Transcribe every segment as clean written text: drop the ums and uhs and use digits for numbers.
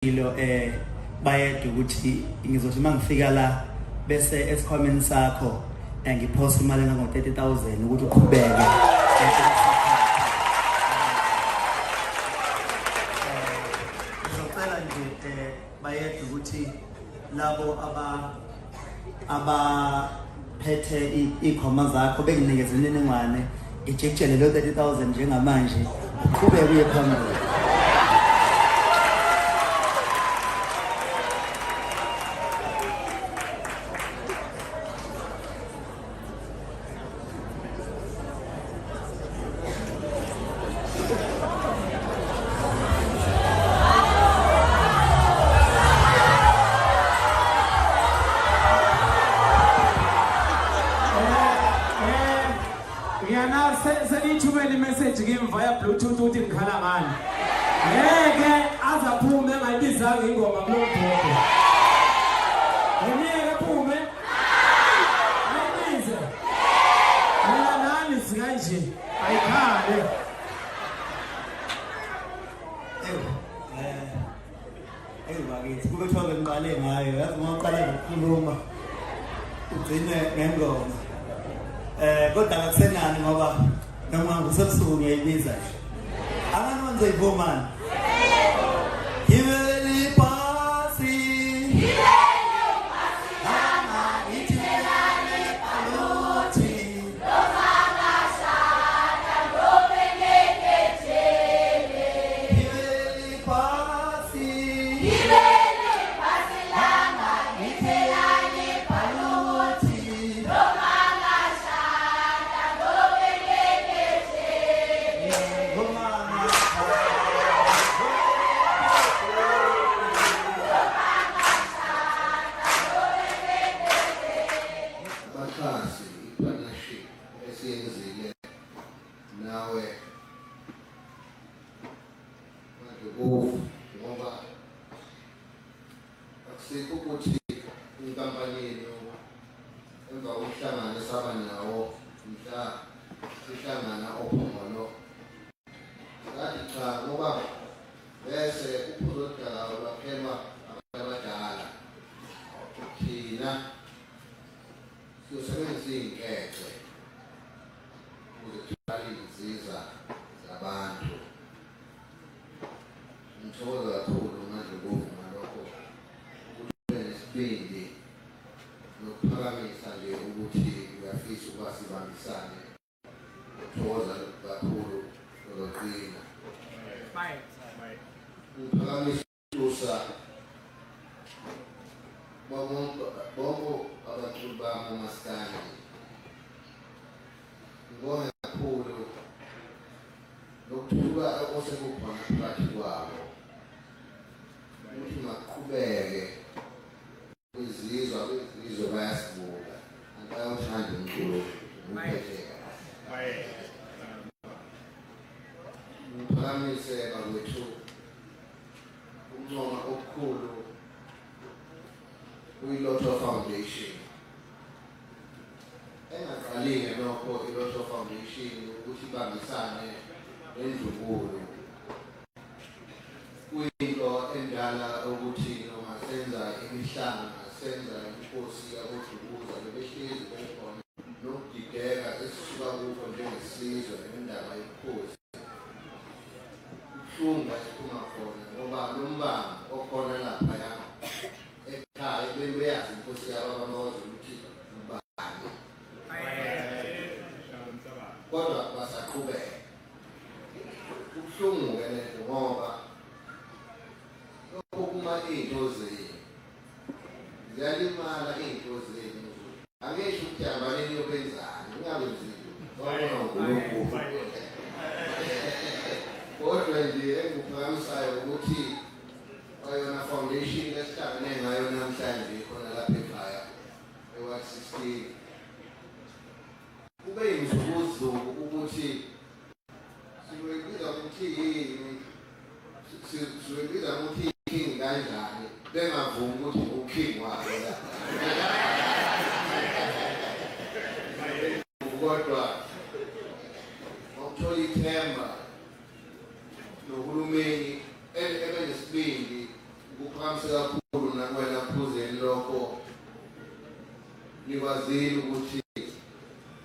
Yesilo bayede ukuthi ngizothi mangifika la bese esikhwameni sakho ngiphosa imali engango 30,000 ukuthi uqhubeke. Ngicela nje bayede ukuthi labo abaphethe ikhoma zakho benginikeze inenengwane ijekjele lo 30,000 njengamanje uqhubeke uye phambili. Sendithumela imessage kimi via Bluetooth uthi ngikhala ngani. Ngeke azaphume engayibizanga ingoma kulomphoko. Ngeke phume. Ayibize. Mina nani sikanje. Ayikhale. Bakithi kube thobe ngiqale ngayo yazi uma uqala ukukhuluma ugcine ngengoma. Kodwa akusenani ngoba noma ngusebusuku ngiyayibiza nje. Abantu wenze ivomani. Gibeli pasi. Gibeli pasi lama ithelane paluthi. Lomanga shada lobengekethele. Gibeli pasi. Gibeli pasi lama ithelane paluthi. Ukuthi inkampani yenu emva kokuhlangana saba nawo mhla sihlangana ophongolo ngathi cha ngoba bese uphuzo lwaphelwa abantu abadala thina siyosebenzisa inkece ukuze sithole izinsiza zabantu. Ngithokoza kakhulu manje ukuvuma lokho nesibindi nokuphakamisa nje ukuthi uyafisa ukuba sibambisane. Ngithokoza kakhulu lokuqina. Ngiphakamisa usa bongo abaculi bami umaskandi. Ngibonga kakhulu lokuthuka osekukhona phakathi kwabo ukuthi maqhubeke izizwe bayasibuka angayothanda umculo uphetheka. Ngiphakamise bakwethu umncoma okukhulu kwi-Lotto Foundation. Engaqalile nokho i-Lotto Foundation ukuthi ibambisane nendlunkulu. Kuyinto endala ukuthi noma senza imihlanga senza inkosi yabodukuza bebehlezi bekhona nokudideka esisuka kukho njengesizwe nendaba yobukhosi. Ubuhlungu esiphuma khona ngoba nombango okhona lapha ekhaya bebeyazi inkosi yababamoza ukuthi ubani. Kodwa basaqhubeka. Ubuhlungu-ke lento ngoba lokuma iy'nto zenu ziyalimala iy'nto zenu. Angisho ukuthi hambaneni yokwenzani ungabe mzilo wabona uNkulunkulu. Kodwa nje engikuphakamisayo ukuthi ayona foundation esihlangane ngayo namhlanje khona lapha ekhaya eWard 16 kube yimzukuzuku ukuthi sizoyibiza ukuthi king kanjani bengavumi ukuthi uking wabo la. Kodwa ukuthola ithemba nohulumeni ebenesibindi uphamse kakhulu nakwena phuzeni lokho nikwazile ukuthi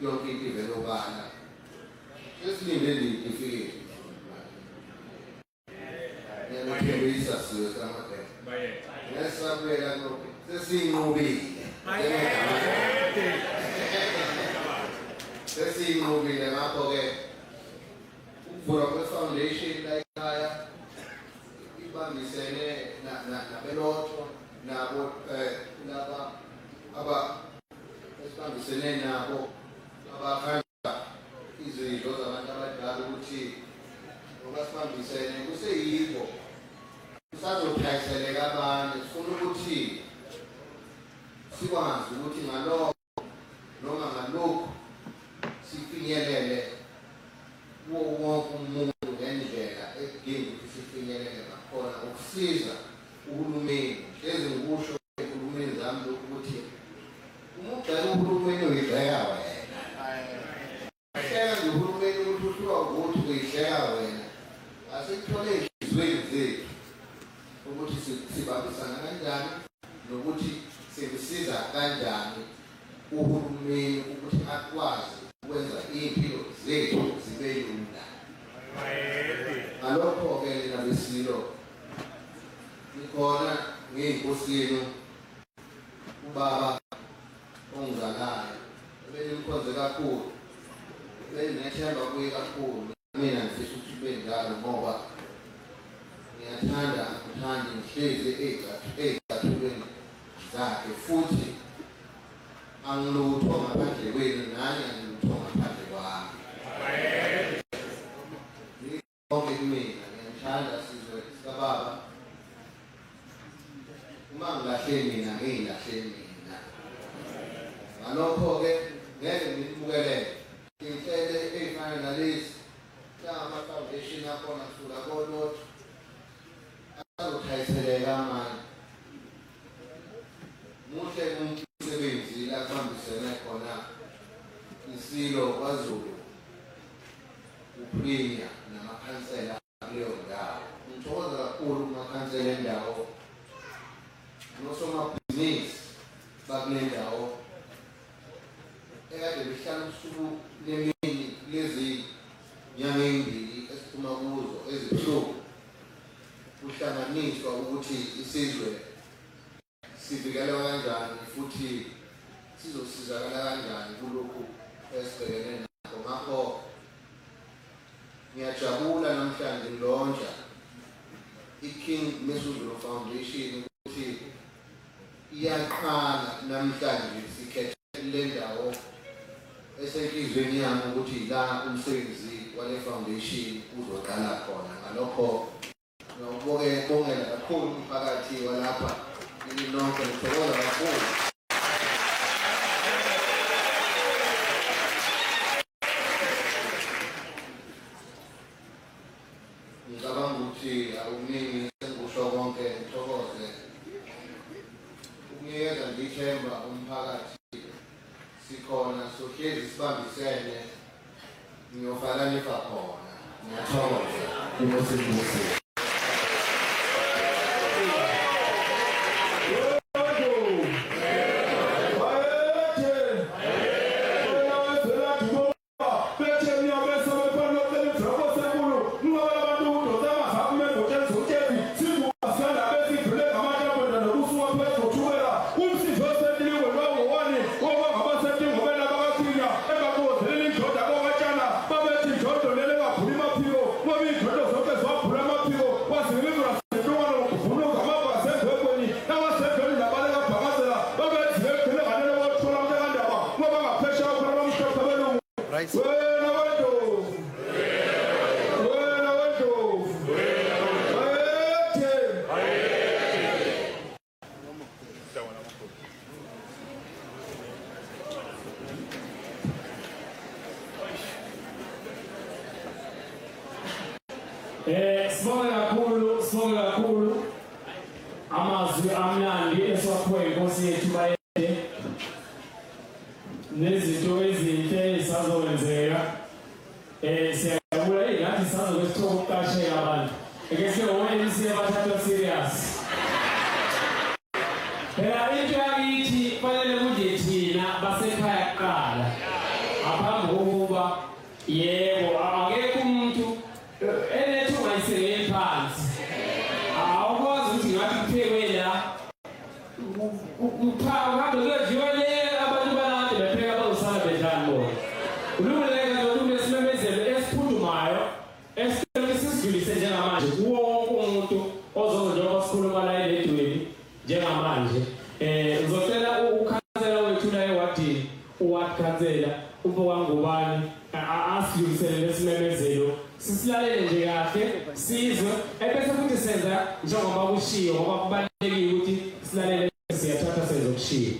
yonke into ivele obala sesilinde ifike ngiyathembisa siwe kaMadela ngesabela lokho sesinqobile sesinqobile ngakho ke ukuvula kwe-foundation la ekhaya ibambisene nabelotho nabo laba esibambisene nabo abakhanda izidlo zabantu abadala ukuthi ngoba sibambisene kuseyibo kusazothayiseleka abanye sifuna ukuthi sikwazi ukuthi ngalokho noma ngalokho sifinyelele wonke umuntu ngendlela edinga ukuthi sifinyelele ngakhona ukusiza uhulumeni lezi ngikusho uhulumeni zami lokhu ukuthi umugcela uhulumeni uyidleka wena hleka nje uhulumeni ukuthi uhluka ukuthi uyidleka wena asikuthole ey'nhliziyweni zethu ukuthi sibambisana kanjani nokuthi sikusiza kanjani uhulumeni ukuthi akwazi ukwenza iy'mpilo zethu zibe lula. Ngalokho-ke lina Yesilo nikhona ngey'nkosi yenu ubaba ongizalayo ebenimkhonze kakhulu benginethemba kuye kakhulu mina ngifisa ukuthi ube njalo ngoba ngiyathanda ngithande ngihlezi ey'cathulweni zakhe futhi angilutho ngaphandle kwenu nani angilutho ngaphandle kwami. Konke kumina ngiyamthanda sizwe sikababa uma ngilahle mina ngiyilahle mina. Ngalokho-ke ngeke nginibukelele iy'nhlelo ey'fana nalezi ama-foundation akhona kusuka kolotho azothayiseleka manje muhle umsebenzi la kuhambisene khona Yesilo kwaZulu uPriya namakhansela kuleyo ndawo. Ngithokoza kakhulu kumakhansela endawo nosomabhizinisi bakule ndawo ekade behlala usuku lemini lezi nyanga ey'mbili esiphuma kuzo ezibuhlungu kuhlanganiswa ukuthi isizwe sivikelwa kanjani futhi sizosizakala kanjani kulokhu esibhekene nakho. Ngakho ngiyajabula namhlanje ngilonja i-King Mesuzulu Foundation ukuthi iyaqala namhlanje sikhethe le ndawo esenhlizweni yami ukuthi la umsebenzi wale foundation uzoqala khona. Ngalokho ngiyabongela kakhulu umphakathi walapha nonke ngithokoza kakhulu. Ngicabanga ukuthi akuningi sengikusho konke ngithokoze ukunikeza ngithemba umphakathi sikhona sohlezi sibambisene ngiyofalanisa khona. Ngiyathokoza inkosi. Sibonge kakhulu amazwi amnandi esiwaphiwe inkosi yethu bayede nezinto ezinhle ezisazokwenzeka. Siyajabula ngathi sisazobe sithola ukuqasheka abantu. Ake sibe ngo-MC abathathwa serious. Phela into yakithi kufanele kuje thina basekhaya kuqala. Ngaphambi kokuba yebo akekho umuntu elethu ungayisengeli phansi. Awukwazi ukuthi ngathi kuphekwe la. Uhambe kuyodliwa le abantu balade bepheka bazosala bedlala bona. Ululeka nolunye simemezelo esiphuthumayo esidlulise njengamanje kuwo wonke umuntu ozonjengoba sikhuluma la eledweni njengamanje. Uzocela ukhansela wethu la ewadini uward khansela umpokangubani asidlulisele lesimemezelo sisilalele nje kahle sizwe ebese futhi senza njengoba kushiwo ngoba kubalulekile ukuthi silalele siyathatha senzo kushiwo.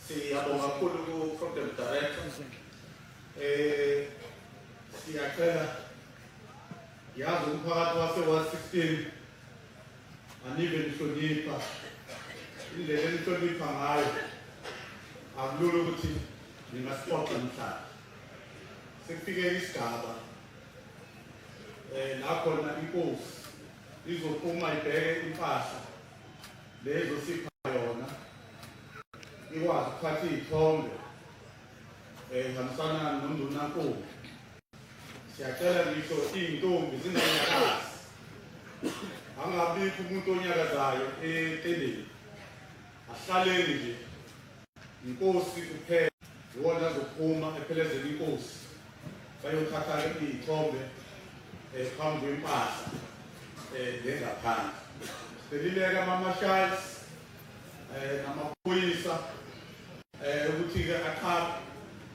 Siyabonga kakhulu ku-program director. Siyacela yazi umphakathi wase-116 anibe nihlonipha indlela enihlonipha ngayo akulula ukuthi ningasixoxa mhlawumbe. Sekufike isigaba la khona inkosi izophuma ibheke impahla lezo sipha yona ikwazi ukuphatha iy'thombe hambisana nomndunankulu. Siyacela ngisho iy'ntombi zinganyakazi, angabikho umuntu onyakazayo eteleni, asihlaleni nje inkosi kuphela iwona azophuma ephelezela inkosi bayothatha iy'thombe phambi kwempahla lengaphandle. Selileka ama-marshals namaphoyisa ukuthi-ke aqaphe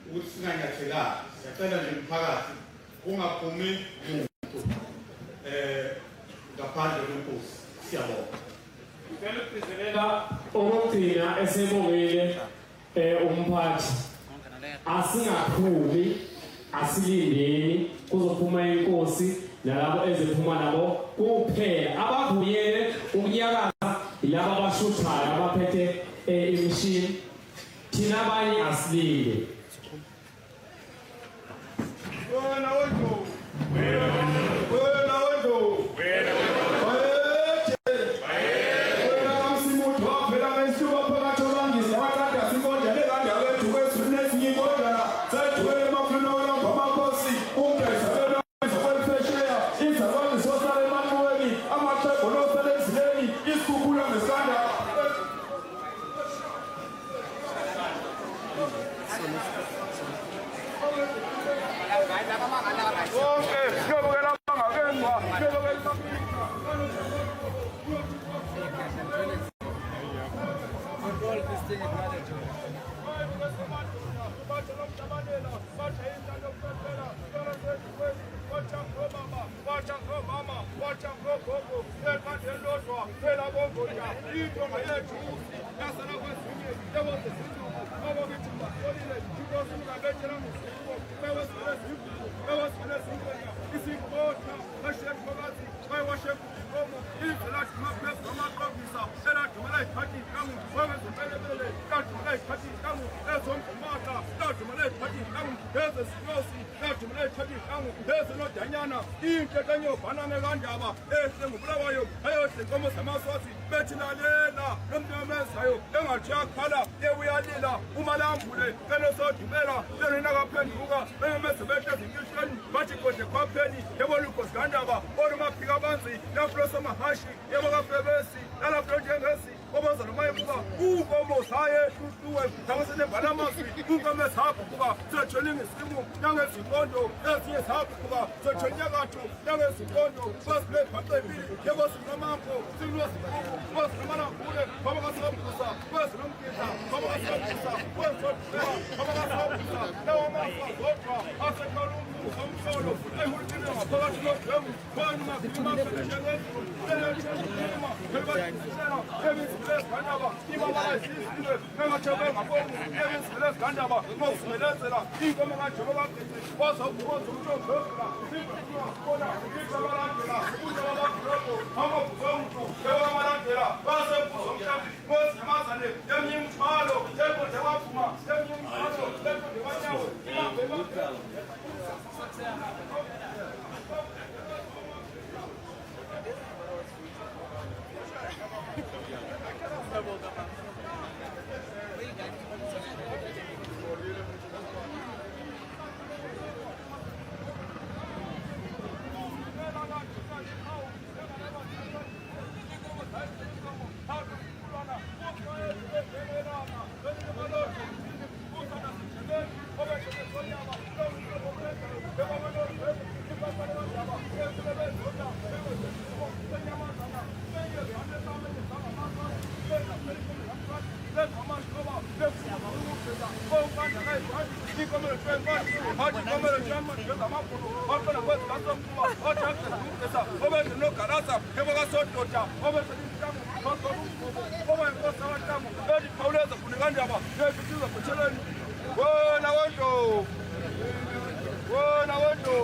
ukuthi singanyathelani. Siyacela nje umphakathi kungaphumi muntu ngaphandle kwenkosi. Siyabonga. Ngicela ukugcizelela okugcina esebongile umphathi. Asingaphumi, asilindeni kuzophuma inkosi nalabo eziphuma nabo kuphela. Abavuyele ukunyakaza yilabo abashuthayo abaphethe imishini. Thina abanye asilinde. Wena wendlu. Wena wendlu. Haji Kamara German, Yamapu, Open a West Castle, over the no Karasa, Kevaka Sotota, over the over the Costa, very powders of Punagandama, very few of the children. Whoa, now I go. Whoa, now I go.